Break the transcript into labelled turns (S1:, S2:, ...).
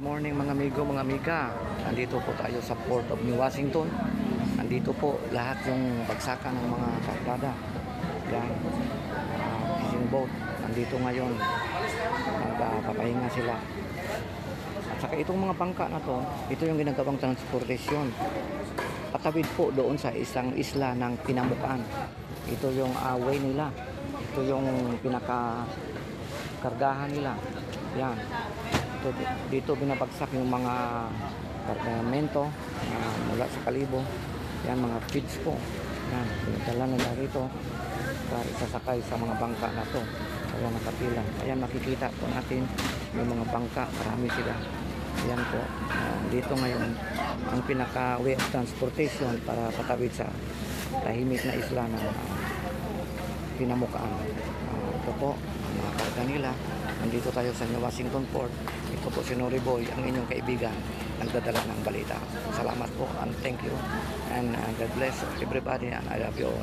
S1: Morning mga amigo, mga amiga. Nandito po tayo sa Port of New Washington. Nandito po lahat yung bagsakan ng mga kargada. Yan, fishing boat. Nandito ngayon. Magpapahinga sila. At saka itong mga bangka na to, ito yung ginagawang transportasyon. Patawid po doon sa isang isla ng Pinamukaan. Ito yung way nila. Ito yung pinaka-kargahan nila. Yan. Dito binabagsak yung mga kargamento mula sa Kalibo. Yan, mga feeds po. Yan, pinadala nila rito para isasakay sa mga bangka na to. Kaya nakapila. Ayan, makikita po natin yung mga bangka. Marami sila. Ayan po. Dito ngayon ang pinaka way of transportation para patawid sa tahimik na isla ng Pinamukaan. Ito po ang mga karga nila. Nandito tayo sa New Washington Port. Ito po si Nori Boy, ang inyong kaibigan, nagdadala ng balita. Salamat po and thank you. And God bless everybody and I love you all.